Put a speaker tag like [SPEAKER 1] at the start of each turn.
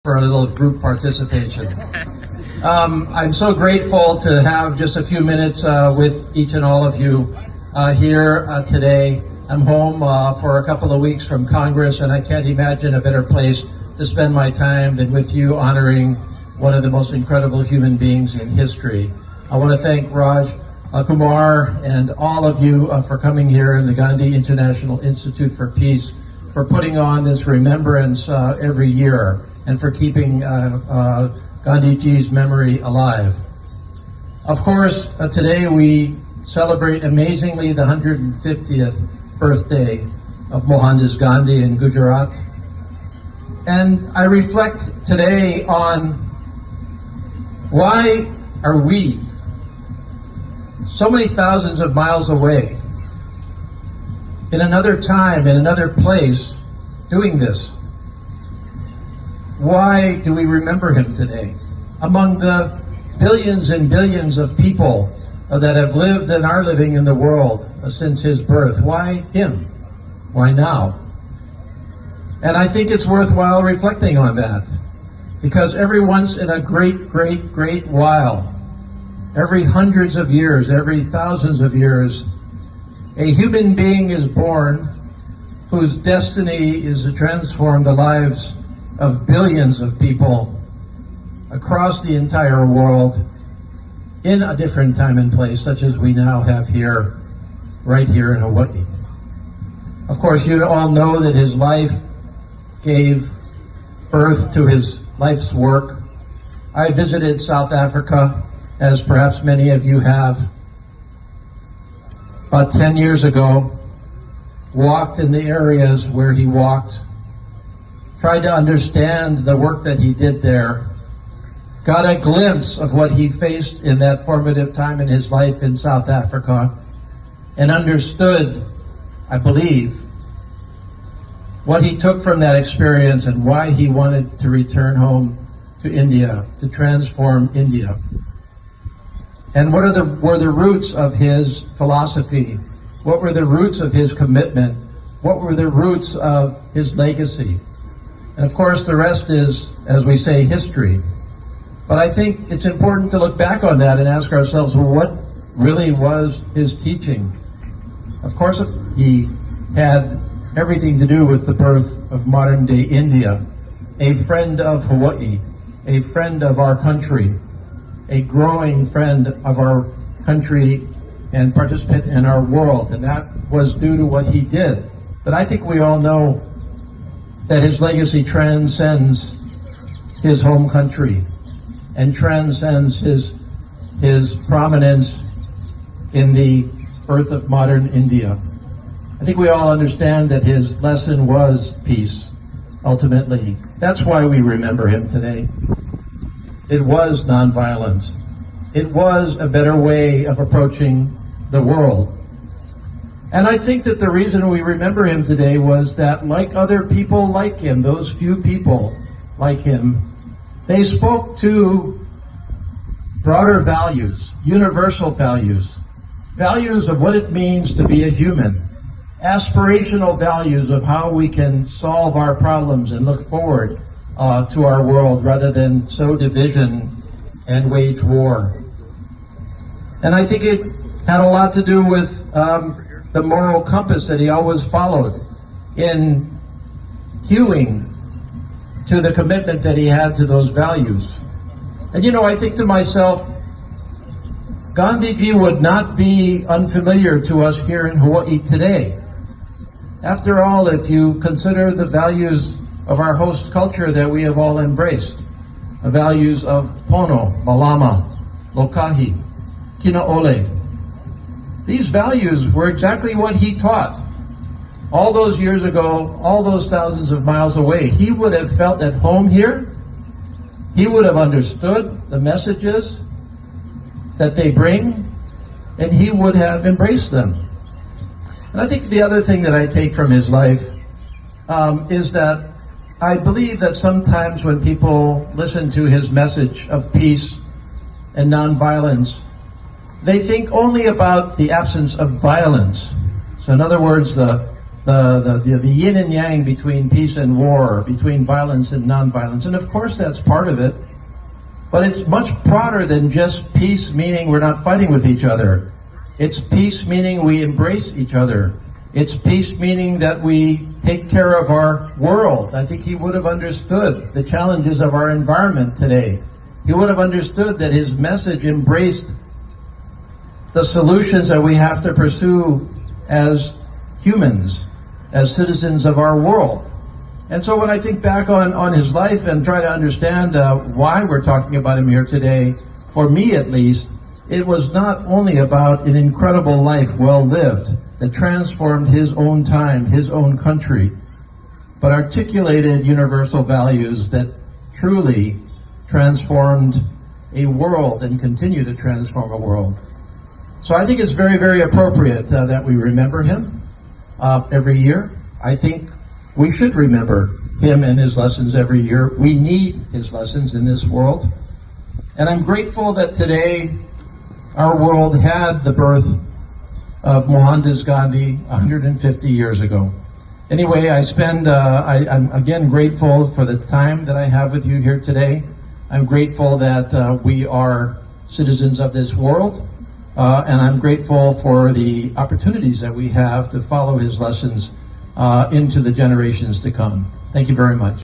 [SPEAKER 1] for a little group participation. I'm so grateful to have just a few minutes with each and all of you here today. I'm home for a couple of weeks from Congress, and I can't imagine a better place to spend my time than with you honoring one of the most incredible human beings in history. I want to thank Raj Kumar and all of you for coming here in the Gandhi International Institute for Peace, for putting on this remembrance every year, and for keeping Gandhiji's memory alive. Of course, today we celebrate amazingly the 150th birthday of Mohandas Gandhi in Gujarat. And I reflect today on why are we so many thousands of miles away, in another time, in another place, doing this? Why do we remember him today? Among the billions and billions of people that have lived and are living in the world since his birth, why him? Why now? And I think it's worthwhile reflecting on that, because every once in a great while, every hundreds of years, every thousands of years, a human being is born whose destiny is to transform the lives of billions of people across the entire world in a different time and place, such as we now have here, right here in Hawaii. Of course, you all know that his life gave birth to his life's work. I visited South Africa, as perhaps many of you have, about 10 years ago, walked in the areas where he walked, tried to understand the work that he did there, got a glimpse of what he faced in that formative time in his life in South Africa, and understood, I believe, what he took from that experience and why he wanted to return home to India, to transform India. And what were the roots of his philosophy? What were the roots of his commitment? What were the roots of his legacy? And of course, the rest is, as we say, history. But I think it's important to look back on that and ask ourselves, well, what really was his teaching? Of course, he had everything to do with the birth of modern-day India, a friend of Hawaii, a friend of our country, a growing friend of our country and participant in our world. And that was due to what he did. But I think we all know that his legacy transcends his home country and transcends his prominence in the birth of modern India. I think we all understand that his lesson was peace, ultimately. That's why we remember him today. It was nonviolence. It was a better way of approaching the world. And I think that the reason we remember him today was that, like other people like him, those few people like him, they spoke to broader values, universal values, values of what it means to be a human, aspirational values of how we can solve our problems and look forward to our world rather than sow division and wage war. And I think it had a lot to do with the moral compass that he always followed in hewing to the commitment that he had to those values. And you know, I think to myself, Gandhiji would not be unfamiliar to us here in Hawaii today. After all, if you consider the values of our host culture that we have all embraced, the values of Pono, Malama, Lokahi, Kinaole, these values were exactly what he taught all those years ago, all those thousands of miles away. He would have felt at home here. He would have understood the messages that they bring, and he would have embraced them. And I think the other thing that I take from his life is that I believe that sometimes when people listen to his message of peace and nonviolence, they think only about the absence of violence. So in other words, the the yin and yang between peace and war, between violence and nonviolence. And of course that's part of it. But it's much broader than just peace, meaning we're not fighting with each other. It's peace meaning we embrace each other. It's peace meaning that we take care of our world. I think he would have understood the challenges of our environment today. He would have understood that his message embraced the solutions that we have to pursue as humans, as citizens of our world. And so when I think back on his life and try to understand why we're talking about him here today, for me at least, it was not only about an incredible life well lived that transformed his own time, his own country, but articulated universal values that truly transformed a world and continue to transform a world. So I think it's very, very appropriate that we remember him every year. I think we should remember him and his lessons every year. We need his lessons in this world. And I'm grateful that today our world had the birth of Mahatma Gandhi 150 years ago. Anyway, I'm again grateful for the time that I have with you here today. I'm grateful that we are citizens of this world, and I'm grateful for the opportunities that we have to follow his lessons into the generations to come. Thank you very much.